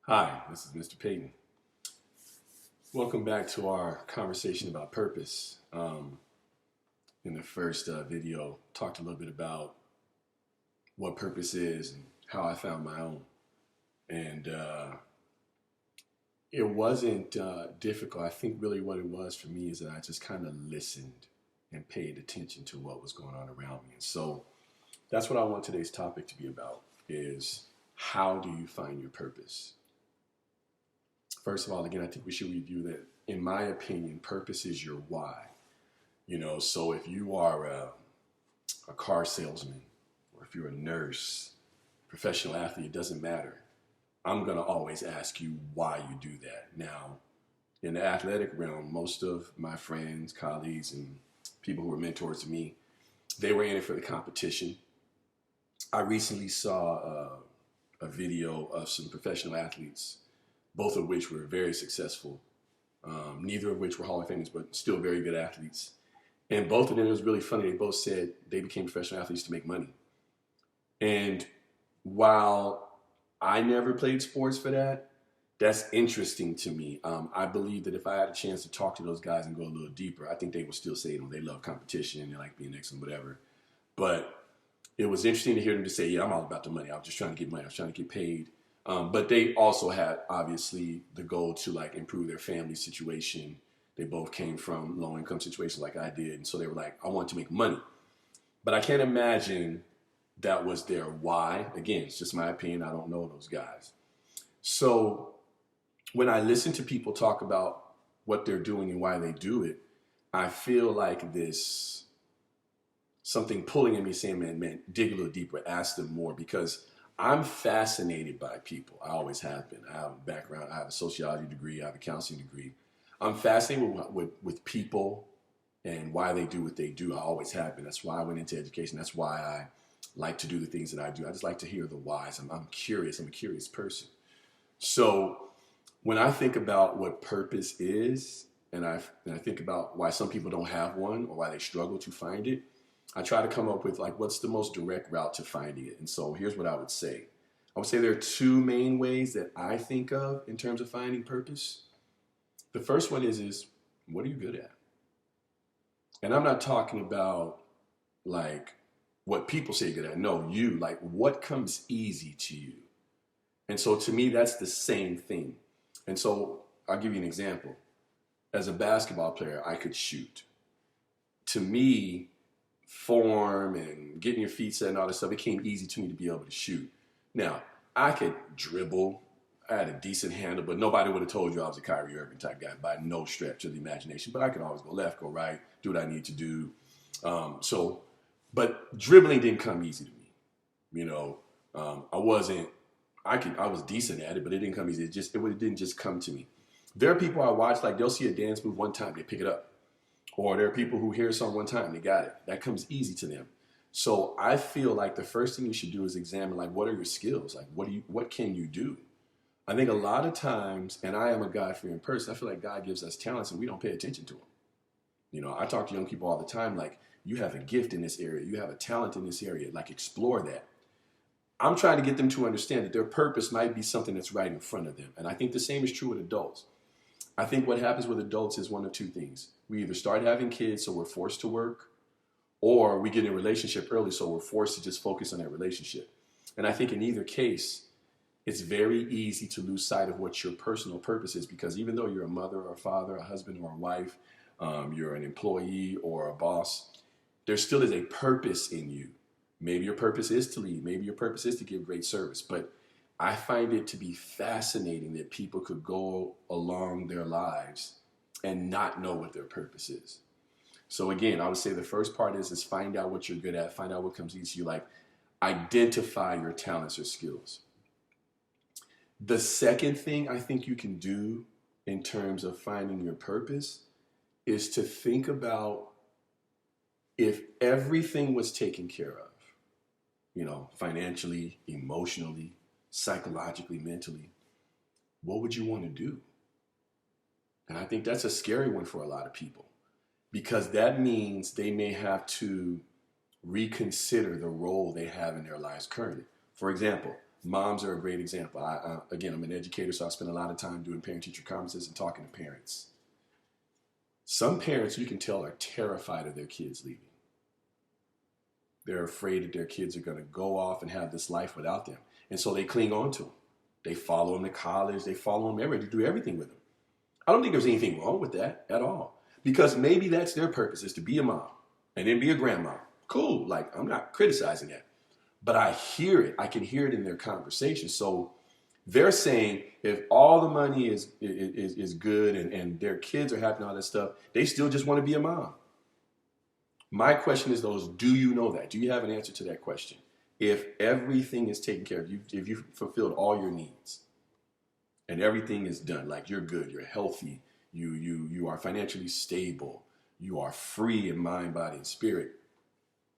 Hi, this is Mr. Payton. Welcome back to our conversation about purpose. In the first video, talked a little bit about what purpose is and how I found my own. And it wasn't difficult. I think really what it was for me is that I just kind of listened and paid attention to what was going on around me. And so that's what I want today's topic to be about is how do you find your purpose? First of all, again, I think we should review that. In my opinion, purpose is your why. So if you are a car salesman, or if you're a nurse, professional athlete, it doesn't matter. I'm going to always ask you why you do that. Now, in the athletic realm, most of my friends, colleagues, and people who were mentors to me, they were in it for the competition. I recently saw a video of some professional athletes, both of which were very successful, neither of which were Hall of Famers, but still very good athletes. And both of them, it was really funny, they both said they became professional athletes to make money. And while I never played sports for that, that's interesting to me. I believe that if I had a chance to talk to those guys and go a little deeper, I think they would still say they love competition, they like being excellent, whatever. But it was interesting to hear them to say, yeah, I'm all about the money. I was just trying to get money. I was trying to get paid. But they also had obviously the goal to improve their family situation. They both came from low income situations like I did. And so they were like, I want to make money. But I can't imagine that was their why. Again, it's just my opinion. I don't know those guys. So when I listen to people talk about what they're doing and why they do it, I feel like this something pulling at me saying, man, dig a little deeper, ask them more, because I'm fascinated by people. I always have been. I have a background. I have a sociology degree. I have a counseling degree. I'm fascinated with people and why they do what they do. I always have been. That's why I went into education. That's why I like to do the things that I do. I just like to hear the whys. I'm curious. I'm a curious person. So when I think about what purpose is, and I think about why some people don't have one or why they struggle to find it, I try to come up with what's the most direct route to finding it. And so here's what I would say. I would say there are two main ways that I think of in terms of finding purpose. The first one is what are you good at? And I'm not talking about what people say you're good at. No, you, what comes easy to you. And so to me, that's the same thing. And so I'll give you an example. As a basketball player, I could shoot. To me, form and getting your feet set and all that stuff, it came easy to me to be able to shoot. Now, I could dribble. I had a decent handle, but nobody would have told you I was a Kyrie Irving type guy by no stretch of the imagination. But I could always go left, go right, do what I need to do. But dribbling didn't come easy to me. I was decent at it, but it didn't come easy. It didn't just come to me. There are people I watch, they'll see a dance move one time, they pick it up. Or there are people who hear a song one time, they got it. That comes easy to them. So I feel like the first thing you should do is examine, what are your skills? What can you do? I think a lot of times, and I am a God-fearing person, I feel like God gives us talents and we don't pay attention to them. I talk to young people all the time, you have a gift in this area, you have a talent in this area, explore that. I'm trying to get them to understand that their purpose might be something that's right in front of them. And I think the same is true with adults. I think what happens with adults is one of two things. We either start having kids so we're forced to work, or we get in a relationship early so we're forced to just focus on that relationship. And I think in either case, it's very easy to lose sight of what your personal purpose is, because even though you're a mother or a father, a husband or a wife, you're an employee or a boss, there still is a purpose in you. Maybe your purpose is to lead. Maybe your purpose is to give great service. But I find it to be fascinating that people could go along their lives and not know what their purpose is. So again, I would say the first part is find out what you're good at, find out what comes easy to you, identify your talents or skills. The second thing I think you can do in terms of finding your purpose is to think about if everything was taken care of, financially, emotionally, psychologically, mentally, what would you want to do? And I think that's a scary one for a lot of people, because that means they may have to reconsider the role they have in their lives currently. For example, Moms are a great example. Again, I'm an educator, so I spend a lot of time doing parent-teacher conferences and talking to parents. Some parents, you can tell, are terrified of their kids leaving. They're afraid that their kids are going to go off and have this life without them. And so they cling on to them. They follow them to college. They follow them everywhere. They do everything with them. I don't think there's anything wrong with that at all. Because maybe that's their purpose, is to be a mom and then be a grandma. Cool. Like, I'm not criticizing that. But I hear it. I can hear it in their conversation. So they're saying if all the money is good and their kids are happy and all that stuff, they still just want to be a mom. My question is do you know that? Do you have an answer to that question? If everything is taken care of, if you've fulfilled all your needs and everything is done, like you're good, you're healthy, you are financially stable, you are free in mind, body, and spirit,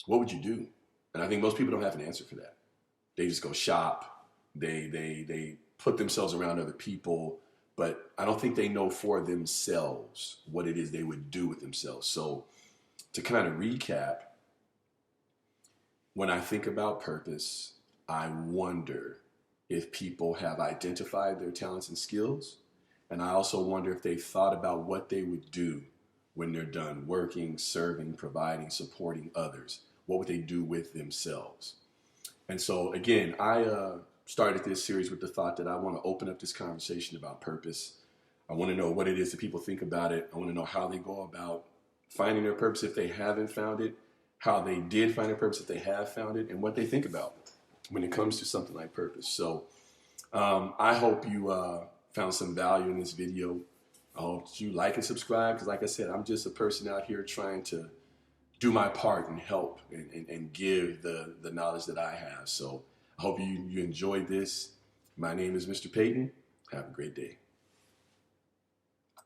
what would you do? And I think most people don't have an answer for that. They just go shop. They put themselves around other people, but I don't think they know for themselves what it is they would do with themselves. So to kind of recap, when I think about purpose, I wonder if people have identified their talents and skills. And I also wonder if they've thought about what they would do when they're done working, serving, providing, supporting others. What would they do with themselves? And so, again, I started this series with the thought that I want to open up this conversation about purpose. I want to know what it is that people think about it. I want to know how they go about finding their purpose if they haven't found it, how they did find their purpose if they have found it, and what they think about when it comes to something like purpose. So I hope you found some value in this video. I hope you like and subscribe, because like I said, I'm just a person out here trying to do my part and help and give the knowledge that I have. So I hope you enjoyed this. My name is Mr. Payton. Have a great day.